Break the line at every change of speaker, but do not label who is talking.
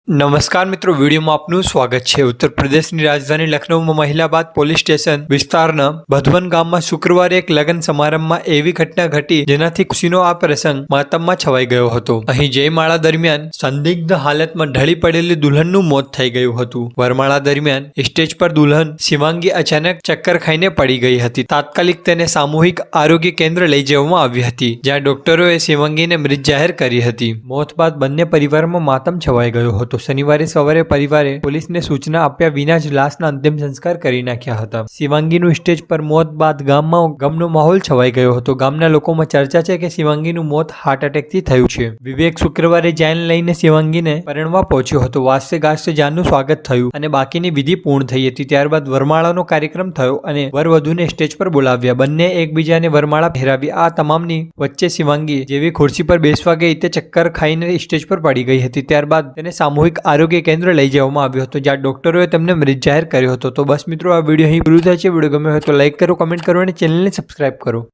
નમસ્કાર મિત્રો, વિડીયોમાં આપનું સ્વાગત છે। ઉત્તર પ્રદેશની રાજધાની લખનૌમાં મહિલાબાદ પોલીસ સ્ટેશન વિસ્તારના ભદવન ગામમાં શુક્રવારે એક લગ્ન સમારંભમાં એવી ઘટના ઘટી જેનાથી ખુશીનો આ પ્રસંગ માતમમાં છવાઈ ગયો હતો। અહીં જયમાળા દરમિયાન સંદિગ્ધ હાલતમાં ઢળી પડેલી દુલ્હનનું મોત થઈ ગયું હતું। વરમાળા દરમિયાન સ્ટેજ પર દુલ્હન શિવાંગી અચાનક ચક્કર ખાઈને પડી ગઈ હતી। તાત્કાલિક તેને સામૂહિક આરોગ્ય કેન્દ્ર લઈ જવામાં આવી હતી, જ્યાં ડોક્ટરોએ શિવાંગીને મૃત જાહેર કરી હતી। મોત બાદ બંને પરિવારમાં માતમ છવાઈ ગયો હતો। શનિવારે સવારે પરિવારે પોલીસને સૂચના આપ્યા વિના જ લાશના અંતિમ સંસ્કાર કરી નાખ્યા હતા। શિવાંગીનું સ્ટેજ પર મોત બાદ ગામમાં ગમનો માહોલ છવાઈ ગયો હતો। ગામના લોકોમાં ચર્ચા છે કે શિવાંગીનું મોત હાર્ટ એટેકથી થયું છે। વિવેક શુક્રવારે જાન લઈને શિવાંગીને પરણવા પહોંચ્યો હતો। વાસ્તે ગાસ્તે જાનનું સ્વાગત થયું અને બાકીની વિધિ પૂર્ણ થઈ હતી। ત્યારબાદ વરમાળાનો કાર્યક્રમ થયો અને વરવધુને સ્ટેજ પર બોલાવ્યા। બંને એકબીજાને વરમાળા પહેરાવી। આ તમામની વચ્ચે શિવાંગી જેવી ખુરશી પર બેસવા ગઈ તે ચક્કર ખાઈને સ્ટેજ પર પડી ગઈ હતી। ત્યારબાદ તેને સામૂહિક આરોગ્ય કેન્દ્ર લઈ જવામાં આવ્યો હતો, જ્યાં ડોક્ટરોએ તેમને મૃત જાહેર કર્યો હતો। તો બસ મિત્રો, આ વિડીયો અહીં પૂરું થાય છે। વિડીયો ગમ્યો હોય તો લાઈક કરો, કમેન્ટ કરો અને ચેનલને સબસ્ક્રાઇબ કરો।